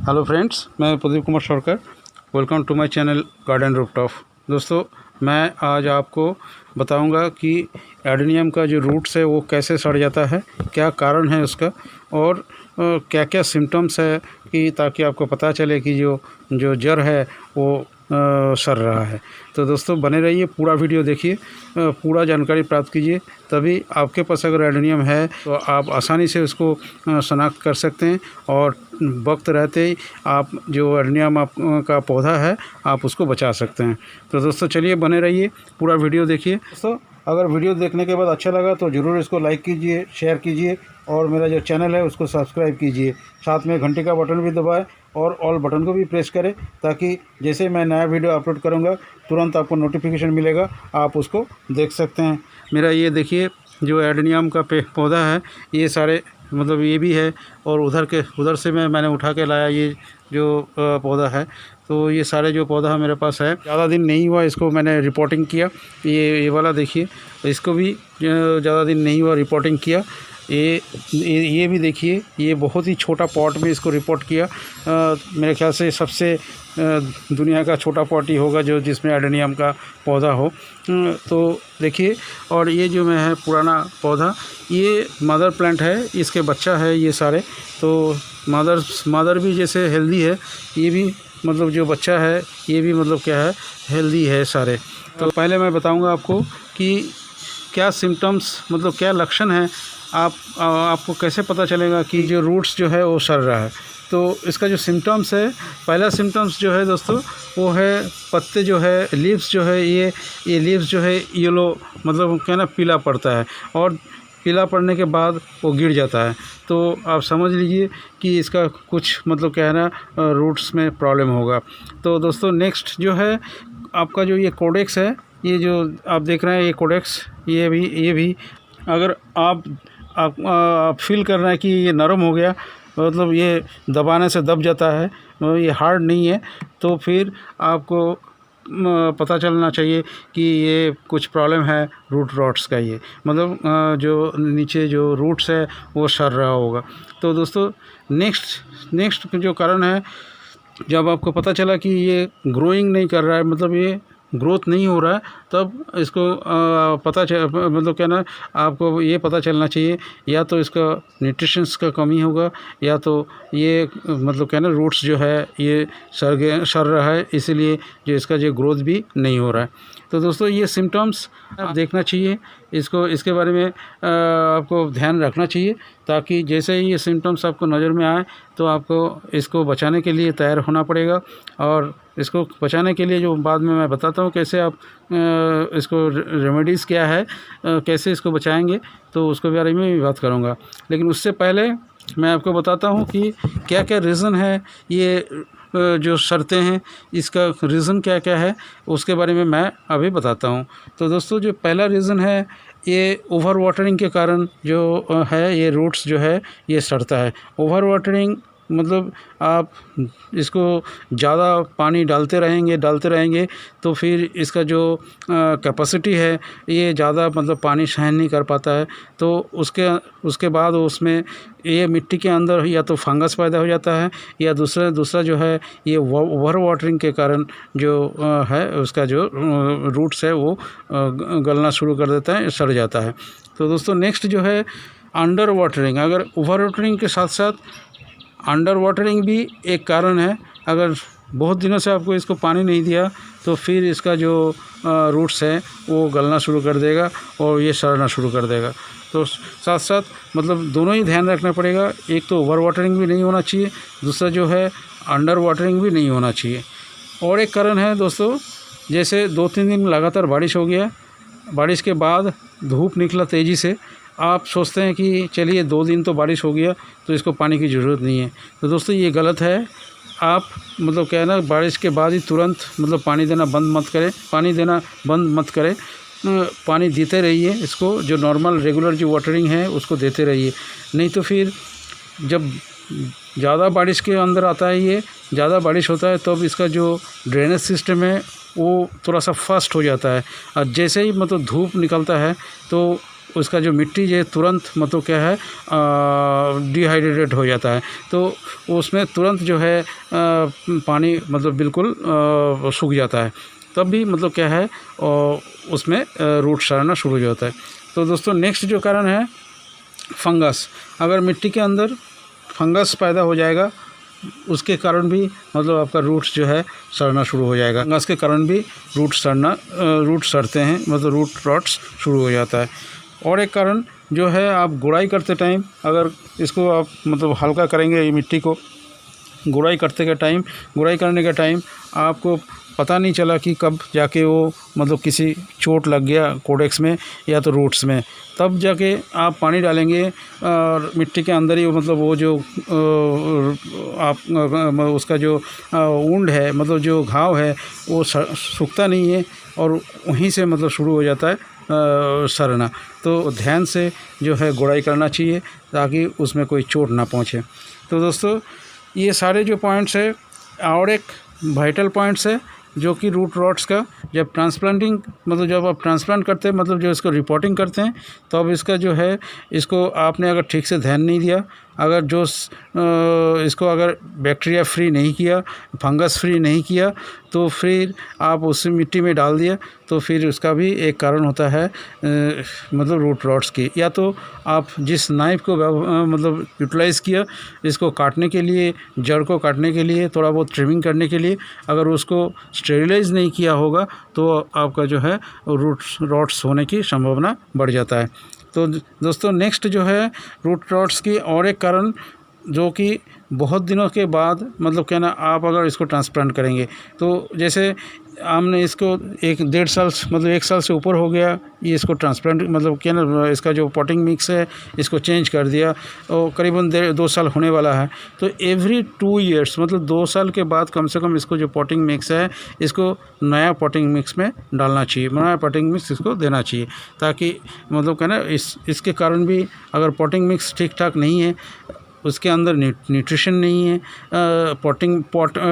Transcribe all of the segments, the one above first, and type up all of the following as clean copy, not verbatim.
Hello friends, मैं Pradeep Kumar Sarkar. Welcome to my channel garden rooftop. दोस्तों, मैं आज आपको बताऊंगा कि एडेनियम का जो रूट्स है वो कैसे सड़ जाता है, क्या कारण है उसका, और क्या क्या सिम्टम्स है कि ताकि आपको पता चले कि जो जड़ है वो सड़ रहा है। तो दोस्तों बने रहिए, पूरा वीडियो देखिए, पूरा जानकारी प्राप्त कीजिए, तभी आपके पास अगर एडेनियम है तो आप आसानी से उसको शनाख्त कर सकते हैं और वक्त रहते ही आप जो एडेनियम का पौधा है आप उसको बचा सकते हैं। तो दोस्तों चलिए बने रहिए, पूरा वीडियो देखिए। दोस्तों अगर वीडियो देखने के बाद अच्छा लगा तो ज़रूर इसको लाइक कीजिए, शेयर कीजिए और मेरा जो चैनल है उसको सब्सक्राइब कीजिए। साथ में घंटी का बटन भी दबाएं और ऑल बटन को भी प्रेस करें ताकि जैसे मैं नया वीडियो अपलोड करूंगा तुरंत आपको नोटिफिकेशन मिलेगा, आप उसको देख सकते हैं। मेरा ये देखिए जो एडेनियम का पौधा है, ये सारे मतलब ये भी है और उधर से मैंने उठा के लाया ये जो पौधा है। तो ये सारे जो पौधा मेरे पास है, ज़्यादा दिन नहीं हुआ इसको मैंने रिपोर्टिंग किया। ये वाला देखिए, इसको भी ज़्यादा दिन नहीं हुआ रिपोर्टिंग किया। ये भी देखिए, ये बहुत ही छोटा पॉट में इसको रिपोर्ट किया। मेरे ख्याल से सबसे दुनिया का छोटा पॉट ही होगा जो जिसमें एडेनियम का पौधा हो। तो देखिए, और ये जो मैं है पुराना पौधा, ये मदर प्लांट है, इसके बच्चा है ये सारे। तो मदर भी जैसे हेल्दी है, ये भी मतलब जो बच्चा है ये भी मतलब क्या है, हेल्दी है सारे। तो पहले मैं बताऊंगा आपको कि क्या सिम्टम्स मतलब क्या लक्षण है, आपको कैसे पता चलेगा कि जो रूट्स जो है वो सड़ रहा है। तो इसका जो सिम्टम्स है, पहला सिम्टम्स जो है दोस्तों वो है पत्ते जो है, लीव्स जो है, ये लीव्स जो है येलो मतलब क्या ना पीला पड़ता है और पीला पड़ने के बाद वो गिर जाता है। तो आप समझ लीजिए कि इसका कुछ मतलब क्या है ना रूट्स में प्रॉब्लम होगा। तो दोस्तों नेक्स्ट जो है आपका जो ये कोडेक्स है, ये जो आप देख रहे हैं ये कोडेक्स, ये भी अगर आप फील कर रहे हैं कि ये नरम हो गया, मतलब ये दबाने से दब जाता है, ये हार्ड नहीं है, तो फिर आपको पता चलना चाहिए कि ये कुछ प्रॉब्लम है रूट रॉट्स का। ये मतलब जो नीचे जो रूट्स है वो सड़ रहा होगा। तो दोस्तों नेक्स्ट जो कारण है, जब आपको पता चला कि ये ग्रोइंग नहीं कर रहा है, मतलब ये ग्रोथ नहीं हो रहा है, तब इसको मतलब क्या ना आपको ये पता चलना चाहिए या तो इसका न्यूट्रिशंस का कमी होगा या तो ये मतलब क्या ना रूट्स जो है ये सड़ रहा है, इसीलिए जो इसका जो ग्रोथ भी नहीं हो रहा है। तो दोस्तों ये सिम्टम्स आप देखना चाहिए, इसके बारे में आपको ध्यान रखना चाहिए ताकि जैसे ही ये सिम्टम्स आपको नज़र में आए तो आपको इसको बचाने के लिए तैयार होना पड़ेगा। और इसको बचाने के लिए जो बाद में मैं बताता हूँ कैसे आप इसको रेमेडीज़ क्या है, कैसे इसको बचाएंगे, तो उसके बारे में भी बात करूँगा। लेकिन उससे पहले मैं आपको बताता हूँ कि क्या क्या रीज़न है ये जो शर्तें हैं, इसका रीज़न क्या क्या है उसके बारे में मैं अभी बताता हूँ। तो दोस्तों जो पहला रीज़न है, ये ओवर वाटरिंग के कारण जो है ये रूट्स जो है ये सड़ता है। ओवर वाटरिंग मतलब आप इसको ज़्यादा पानी डालते रहेंगे तो फिर इसका जो कैपेसिटी है ये ज़्यादा मतलब पानी सहन नहीं कर पाता है। तो उसके बाद उसमें ये मिट्टी के अंदर या तो फंगस पैदा हो जाता है या दूसरा जो है ये ओवर वाटरिंग के कारण जो है उसका जो रूट्स है वो गलना शुरू कर देता है, सड़ जाता है। तो दोस्तों नेक्स्ट जो है अंडर वाटरिंग। अगर ओवर वाटरिंग के साथ साथ अंडर वाटरिंग भी एक कारण है। अगर बहुत दिनों से आपको इसको पानी नहीं दिया तो फिर इसका जो रूट्स है वो गलना शुरू कर देगा और ये सड़ना शुरू कर देगा। तो साथ साथ मतलब दोनों ही ध्यान रखना पड़ेगा, एक तो ओवर वाटरिंग भी नहीं होना चाहिए, दूसरा जो है अंडर वाटरिंग भी नहीं होना चाहिए। और एक कारण है दोस्तों, जैसे 2-3 दिन लगातार बारिश हो गया, बारिश के बाद धूप निकला तेज़ी से, आप सोचते हैं कि चलिए 2 दिन तो बारिश हो गया तो इसको पानी की ज़रूरत नहीं है। तो दोस्तों ये गलत है। आप मतलब क्या है ना बारिश के बाद ही तुरंत मतलब पानी देना बंद मत करें, पानी देते रहिए इसको, जो नॉर्मल रेगुलर जो वाटरिंग है उसको देते रहिए। नहीं तो फिर जब ज़्यादा बारिश के अंदर आता है, ये ज़्यादा बारिश होता है तब इसका जो ड्रेनेज सिस्टम है वो थोड़ा सा फास्ट हो जाता है और जैसे ही मतलब धूप निकलता है तो उसका जो मिट्टी है तुरंत मतलब क्या है डिहाइड्रेटेड हो जाता है, तो उसमें तुरंत जो है पानी मतलब बिल्कुल सूख जाता है, तब भी मतलब क्या है उसमें रूट सड़ना शुरू हो जाता है। तो दोस्तों नेक्स्ट जो कारण है फंगस। अगर मिट्टी के अंदर फंगस पैदा हो जाएगा उसके कारण भी मतलब आपका रूट्स जो है सड़ना शुरू हो जाएगा। फंगस के कारण भी रूट सड़ते हैं, मतलब रूट रॉट्स शुरू हो जाता है। और एक कारण जो है आप गुड़ाई करते टाइम अगर इसको आप मतलब हल्का करेंगे ये मिट्टी को, गुड़ाई करने के टाइम आपको पता नहीं चला कि कब जाके वो मतलब किसी चोट लग गया कोडेक्स में या तो रूट्स में, तब जाके आप पानी डालेंगे और मिट्टी के अंदर ही मतलब वो जो आप उसका जो वुंड है मतलब जो घाव है वो सूखता नहीं है और वहीं से मतलब शुरू हो जाता है सड़ना। तो ध्यान से जो है गुड़ाई करना चाहिए ताकि उसमें कोई चोट ना पहुँचे। तो दोस्तों ये सारे जो पॉइंट्स है, और एक वाइटल पॉइंट्स है जो कि रूट रॉट्स का जब ट्रांसप्लांटिंग मतलब जब आप ट्रांसप्लांट करते हैं मतलब जो इसको रिपोर्टिंग करते हैं तो अब इसका जो है इसको आपने अगर ठीक से ध्यान नहीं दिया, अगर जो इसको अगर बैक्टीरिया फ्री नहीं किया, फंगस फ्री नहीं किया, तो फिर आप उस मिट्टी में डाल दिया तो फिर उसका भी एक कारण होता है मतलब रूट रॉट्स की। या तो आप जिस नाइफ को मतलब यूटिलाइज़ किया इसको काटने के लिए, जड़ को काटने के लिए, थोड़ा बहुत ट्रिमिंग करने के लिए, अगर उसको स्टेरिलाइज नहीं किया होगा तो आपका जो है रूट रॉट्स होने की संभावना बढ़ जाता है। तो दोस्तों नेक्स्ट जो है रूट रॉट्स की और एक कारण जो कि बहुत दिनों के बाद मतलब क्या ना आप अगर इसको ट्रांसप्लांट करेंगे तो जैसे हमने इसको 1-1.5 साल मतलब 1 साल से ऊपर हो गया ये इसको ट्रांसप्लांट मतलब क्या ना इसका जो पॉटिंग मिक्स है इसको चेंज कर दिया और करीबन 2 साल होने वाला है, तो एवरी 2 ईयर्स मतलब 2 साल के बाद कम से कम इसको जो पॉटिंग मिक्स है इसको नया पॉटिंग मिक्स में डालना चाहिए, नया पॉटिंग मिक्स इसको देना चाहिए ताकि मतलब क्या ना इसके कारण भी अगर पॉटिंग मिक्स ठीक ठाक नहीं है, उसके अंदर न्यूट्रिशन नहीं है,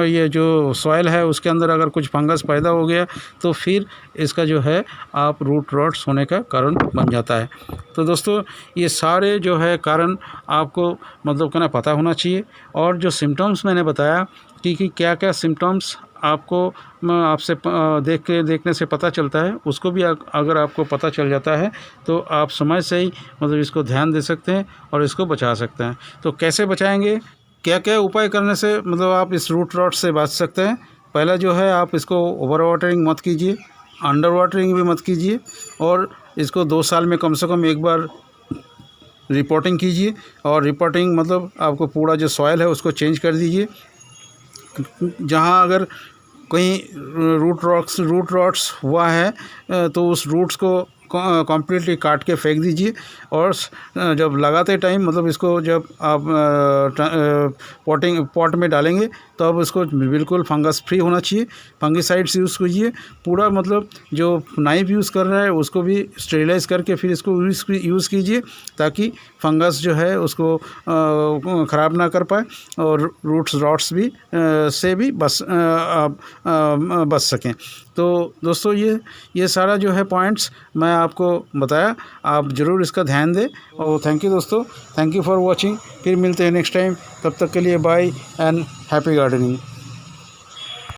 ये जो सॉइल है उसके अंदर अगर कुछ फंगस पैदा हो गया तो फिर इसका जो है आप रूट रॉट्स होने का कारण बन जाता है। तो दोस्तों ये सारे जो है कारण आपको मतलब कहना पता होना चाहिए। और जो सिम्टम्स मैंने बताया कि क्या क्या सिम्टम्स आपको आपसे देखने से पता चलता है, उसको भी अगर आपको पता चल जाता है तो आप समय से ही मतलब इसको ध्यान दे सकते हैं और इसको बचा सकते हैं। तो कैसे बचाएंगे, क्या क्या उपाय करने से मतलब आप इस रूट रॉट से बच सकते हैं। पहला जो है आप इसको ओवर वाटरिंग मत कीजिए, अंडर वाटरिंग भी मत कीजिए, और इसको 2 साल में कम से कम एक बार रिपोर्टिंग कीजिए। और रिपोर्टिंग मतलब आपको पूरा जो सॉइल है उसको चेंज कर दीजिए। जहाँ अगर कहीं रूट रॉट्स हुआ है तो उस रूट्स को कम्प्लीटली काट के फेंक दीजिए। और जब लगाते टाइम मतलब इसको जब आप पॉट में डालेंगे तो अब इसको बिल्कुल फंगस फ्री होना चाहिए, फंगिसाइड्स यूज़ कीजिए। पूरा मतलब जो नाइफ यूज़ कर रहा है उसको भी स्टेरिलाइज़ करके फिर इसको यूज़ कीजिए ताकि फंगस जो है उसको ख़राब ना कर पाए और रूट्स रॉट्स भी से भी बच सकें। तो दोस्तों ये सारा जो है पॉइंट्स मैं आपको बताया, आप ज़रूर इसका ध्यान दें। और थैंक यू दोस्तों, थैंक यू फॉर वॉचिंग। फिर मिलते हैं नेक्स्ट टाइम, तब तक के लिए बाय एंड हैप्पी गार्डनिंग।